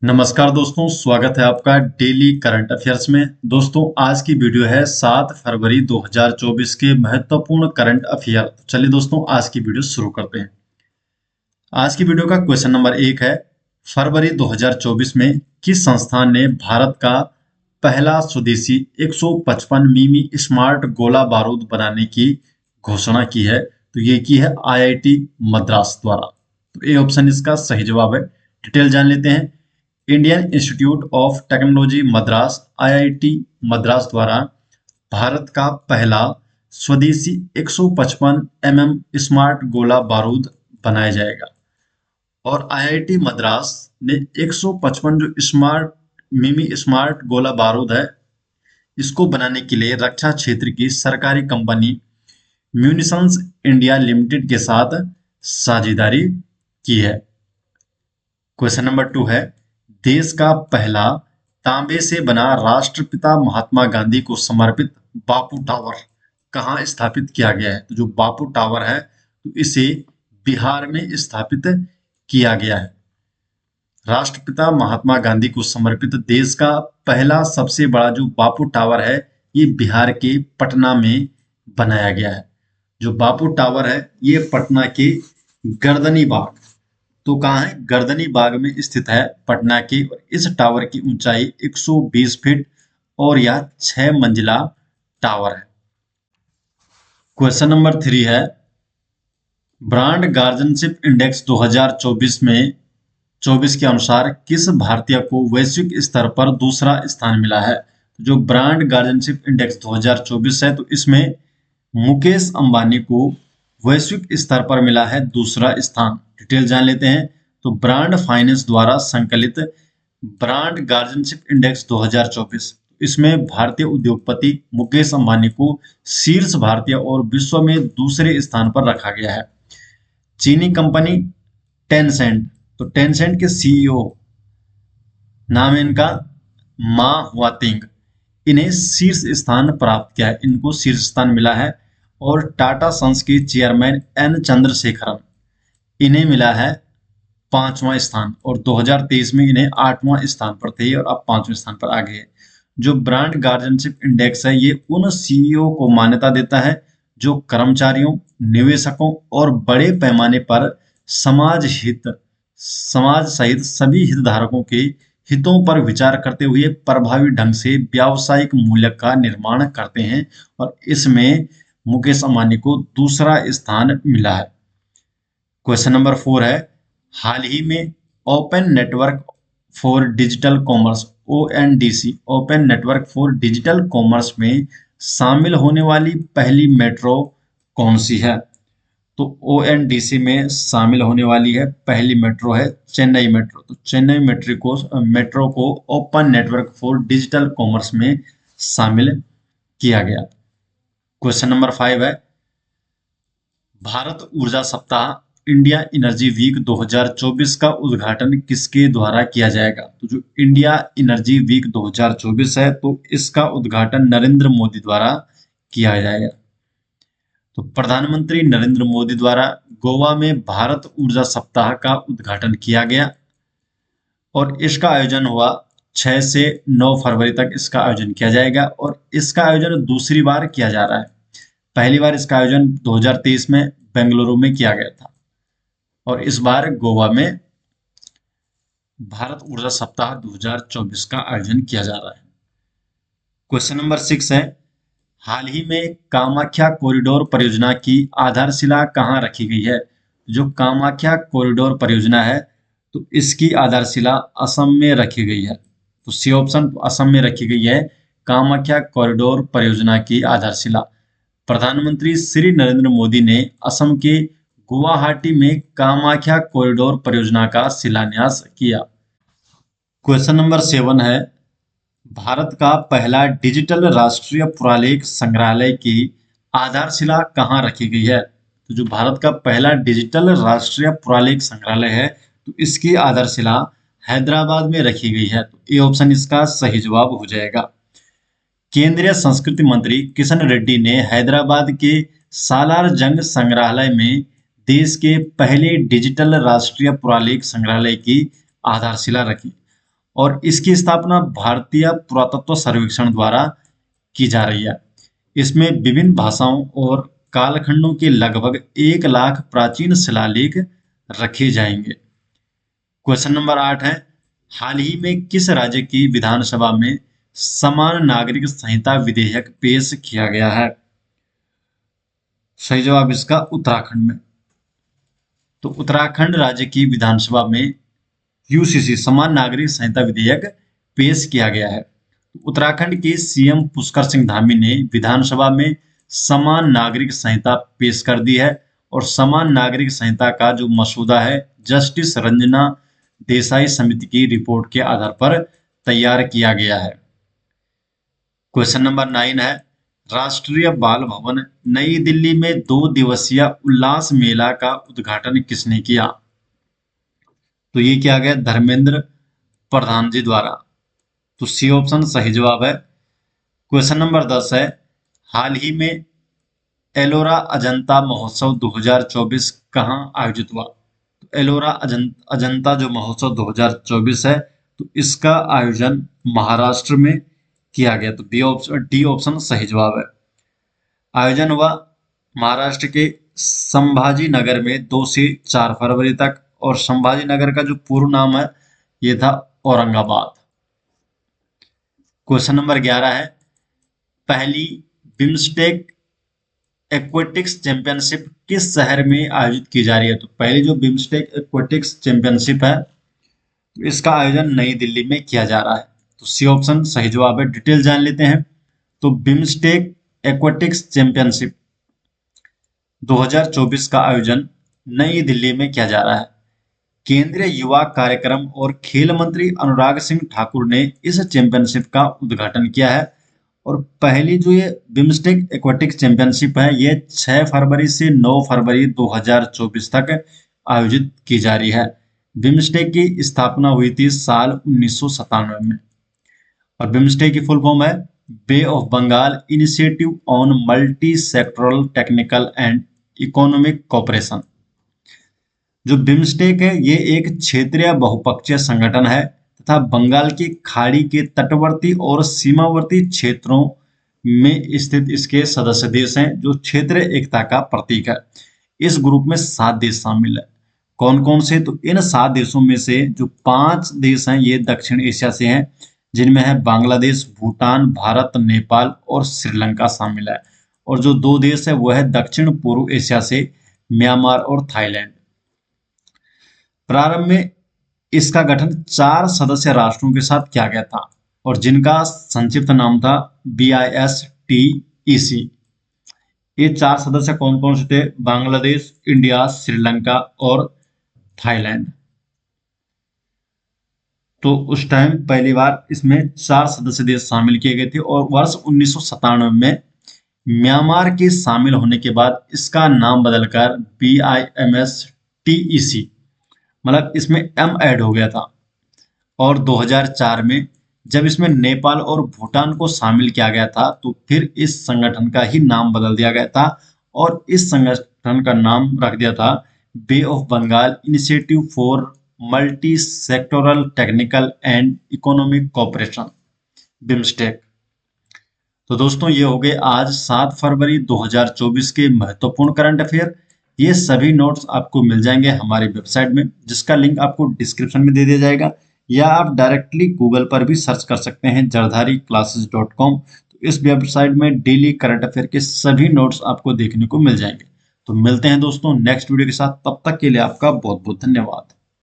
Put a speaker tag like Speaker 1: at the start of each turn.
Speaker 1: नमस्कार दोस्तों, स्वागत है आपका डेली करंट अफेयर्स में। दोस्तों, आज की वीडियो है 7 फरवरी 2024 के महत्वपूर्ण करंट अफेयर। तो चलिए दोस्तों, आज की वीडियो शुरू करते हैं। आज की वीडियो का क्वेश्चन नंबर 1 है, फरवरी 2024 में किस संस्थान ने भारत का पहला स्वदेशी 155 मिमी स्मार्ट गोला बारूद बनाने की घोषणा की है? तो ये की है आईआईटी मद्रास द्वारा। तो ए ऑप्शन इसका सही जवाब है। डिटेल जान लेते हैं। Indian institute of technology Madras IIT Madras द्वारा भारत का पहला स्वदेशी 155 स्मार्ट गोला बारूद बनाया जाएगा। और आईआईटी मद्रास ने 155 जो स्मार्ट गोला बारूद है, इसको बनाने के लिए रक्षा क्षेत्र की सरकारी कंपनी म्यूनिशंस इंडिया लिमिटेड के साथ साझेदारी की है। क्वेश्चन नंबर 2 है, देश का पहला तांबे से बना राष्ट्रपिता महात्मा गांधी को समर्पित बापू टावर कहाँ स्थापित किया गया है? तो जो बापू टावर है, तो इसे बिहार में स्थापित किया गया है। राष्ट्रपिता महात्मा गांधी को समर्पित देश का पहला सबसे बड़ा जो बापू टावर है, ये बिहार के पटना में बनाया गया है। जो बापू टावर है, ये पटना के गर्दनी बाग, तो कहाँ है? गर्दनी बाग में स्थित है पटना की। और इस टावर की ऊंचाई 120 फीट और यह 6 मंजिला टावर है। क्वेश्चन नंबर 3 है, ब्रांड गार्जियनशिप इंडेक्स 2024 में 24 के अनुसार किस भारतीय को वैश्विक स्तर पर दूसरा स्थान मिला है? जो ब्रांड गार्जियनशिप इंडेक्स 2024 है, तो इसमें मुकेश अंबानी को वैश्विक स्तर पर मिला है दूसरा स्थान। डिटेल जान लेते हैं। तो ब्रांड फाइनेंस द्वारा संकलित ब्रांड गार्जियनशिप इंडेक्स 2024, इसमें भारतीय उद्योगपति मुकेश अंबानी को शीर्ष भारतीय और विश्व में दूसरे स्थान पर रखा गया है। चीनी कंपनी टेंसेंट, तो टेंसेंट के सीईओ नाम है इनका मा हुआतिंग, इन्हें शीर्ष स्थान प्राप्त किया है, इनको शीर्ष स्थान मिला है। और टाटा सन्स के चेयरमैन एन चंद्रशेखरन, इन्हें मिला है 5वां स्थान। और 2023 में इन्हें 8वां स्थान पर थे और अब 5वें स्थान पर आ गए। जो ब्रांड गार्जियनशिप इंडेक्स है, ये उन सीईओ को मान्यता देता है जो कर्मचारियों, निवेशकों और बड़े पैमाने पर समाज सहित सभी हितधारकों के हितों पर विचार करते हुए प्रभावी ढंग से व्यावसायिक मूल्य का निर्माण करते हैं। और इसमें मुकेश अंबानी को दूसरा स्थान मिला है। क्वेश्चन नंबर 4 है, हाल ही में open network for digital commerce ONDC open network for digital commerce में शामिल होने वाली पहली मेट्रो कौन सी है? तो ओएनडीसी में शामिल होने वाली है पहली मेट्रो है चेन्नई मेट्रो। तो चेन्नई मेट्रो को open network for digital commerce में शामिल किया गया। क्वेश्चन नंबर 5 है, भारत ऊर्जा सप्ताह इंडिया एनर्जी वीक 2024 का उद्घाटन किसके द्वारा किया जाएगा? तो जो इंडिया एनर्जी वीक 2024 है, तो इसका उद्घाटन नरेंद्र मोदी द्वारा किया जाएगा। तो प्रधानमंत्री नरेंद्र मोदी द्वारा गोवा में भारत ऊर्जा सप्ताह का उद्घाटन किया गया और इसका आयोजन हुआ 6 से 9 फरवरी तक इसका आयोजन किया जाएगा। और इसका आयोजन दूसरी बार किया जा रहा है। पहली बार इसका आयोजन 2023 में बेंगलुरु में किया गया था और इस बार गोवा में भारत ऊर्जा सप्ताह 2024 का आयोजन किया जा रहा है। क्वेश्चन नंबर 6 है, हाल ही में कामाख्या कॉरिडोर परियोजना की आधारशिला कहाँ रखी गई है? जो कामाख्या कॉरिडोर परियोजना है, तो इसकी आधारशिला असम में रखी गई है। तो सी ऑप्शन असम में रखी गई है कामाख्या कॉरिडोर परियोजना की आधारशिला। प्रधानमंत्री श्री नरेंद्र मोदी ने असम के गुवाहाटी में कामाख्या कॉरिडोर परियोजना का शिलान्यास किया। क्वेश्चन नंबर 7 है, भारत का पहला डिजिटल राष्ट्रीय पुरालेख संग्रहालय की आधारशिला कहाँ रखी गई है? तो जो भारत का पहला डिजिटल राष्ट्रीय पुरालेख संग्रहालय है, तो इसकी आधारशिला हैदराबाद में रखी गई है। तो ये ऑप्शन इसका सही जवाब हो जाएगा। केंद्रीय संस्कृति मंत्री किशन रेड्डी ने हैदराबाद के सालार जंग संग्रहालय में देश के पहले डिजिटल राष्ट्रीय पुरालेख संग्रहालय की आधारशिला रखी। और इसकी स्थापना भारतीय पुरातत्व सर्वेक्षण द्वारा की जा रही है। इसमें विभिन्न भाषाओं और कालखंडों के लगभग 1 लाख प्राचीन शिलालेख रखे जाएंगे। क्वेश्चन नंबर 8 है, हाल ही में किस राज्य की विधानसभा में समान नागरिक संहिता विधेयक पेश किया गया है? सही जवाब इसका उत्तराखंड में। तो उत्तराखंड राज्य की विधानसभा में यूसीसी समान नागरिक संहिता विधेयक पेश किया गया है। उत्तराखंड के सीएम पुष्कर सिंह धामी ने विधानसभा में समान नागरिक संहिता पेश कर दी है और समान नागरिक संहिता का जो मसौदा है जस्टिस रंजना देसाई समिति की रिपोर्ट के आधार पर तैयार किया गया है। क्वेश्चन नंबर 9 है, राष्ट्रीय बाल भवन नई दिल्ली में 2 दिवसीय उल्लास मेला का उद्घाटन किसने किया? तो ये किया गया धर्मेंद्र प्रधान जी द्वारा। तो सी ऑप्शन सही जवाब है। क्वेश्चन नंबर 10 है, हाल ही में एलोरा अजंता महोत्सव 2024 कहाँ आयोजित हुआ? तो एलोरा अजंता जो महोत्सव 2024 है तो इसका आयोजन महाराष्ट्र में किया गया। तो डी ऑप्शन सही जवाब है। आयोजन हुआ महाराष्ट्र के संभाजी नगर में 2 से 4 फरवरी तक, और संभाजी नगर का जो पूर्ण नाम है ये था औरंगाबाद। क्वेश्चन नंबर 11 है, पहली बिम्स्टेक एक्वेटिक्स चैंपियनशिप किस शहर में आयोजित की जा रही है? तो पहली जो बिम्स्टेक एक्वेटिक्स चैंपियनशिप है तो इसका आयोजन नई दिल्ली में किया जा रहा है। तो सी ऑप्शन सही जवाब है। डिटेल जान लेते हैं। तो बिम्स्टेक एक्वेटिक्स चैंपियनशिप 2024 का आयोजन नई दिल्ली में किया जा रहा है। केंद्रीय युवा कार्यक्रम और खेल मंत्री अनुराग सिंह ठाकुर ने इस चैंपियनशिप का उद्घाटन किया है और पहली जो ये बिम्स्टेक एक्वेटिक्स चैंपियनशिप है ये 6 फरवरी से 9 फरवरी 2024 तक आयोजित की जा रही है। बिम्स्टेक की स्थापना हुई थी साल 1997 में और बिम्स्टेक की फुल फॉर्म है bay of Bengal initiative on multi sectoral technical and economic cooperation. जो बिम्स्टेक है ये एक क्षेत्रीय बहुपक्षीय संगठन है तथा बंगाल की खाड़ी के तटवर्ती और सीमावर्ती क्षेत्रों में स्थित इसके सदस्य देश हैं जो क्षेत्रीय एकता का प्रतीक है। इस ग्रुप में 7 देश शामिल है। कौन कौन से? तो इन 7 देशों में से जो 5 देश हैं ये दक्षिण एशिया से हैं, जिनमें है बांग्लादेश, भूटान, भारत, नेपाल और श्रीलंका शामिल है, और जो 2 देश है वो है दक्षिण पूर्व एशिया से म्यांमार और थाईलैंड। प्रारंभ में इसका गठन 4 सदस्य राष्ट्रों के साथ किया गया था और जिनका संक्षिप्त नाम था BISTEC। ये 4 सदस्य कौन कौन से थे? बांग्लादेश, इंडिया, श्रीलंका और थाईलैंड। तो उस टाइम पहली बार इसमें 4 सदस्य देश शामिल किए गए थे और वर्ष 1997 में म्यांमार के शामिल होने के बाद इसका नाम बदलकर BIMSTEC मतलब इसमें M ऐड हो गया था। और 2004 में जब इसमें नेपाल और भूटान को शामिल किया गया था तो फिर इस संगठन का ही नाम बदल दिया गया था और इस संगठन का नाम रख दिया था bay of Bengal initiative for multi sectoral technical and economic cooperation, BIMSTEC. तो दोस्तों ये हो गए आज 7 फरवरी 2024 के महत्वपूर्ण करंट अफेयर। ये सभी नोट्स आपको मिल जाएंगे हमारी वेबसाइट में, जिसका लिंक आपको डिस्क्रिप्शन में दे दिया जाएगा, या आप डायरेक्टली गूगल पर भी सर्च कर सकते हैं jardhariclasses.com। तो इस वेबसाइट में डेली करंट अफेयर के सभी नोट्स आपको देखने को मिल जाएंगे। तो मिलते हैं दोस्तों नेक्स्ट वीडियो के साथ, तब तक के लिए आपका बहुत बहुत धन्यवाद।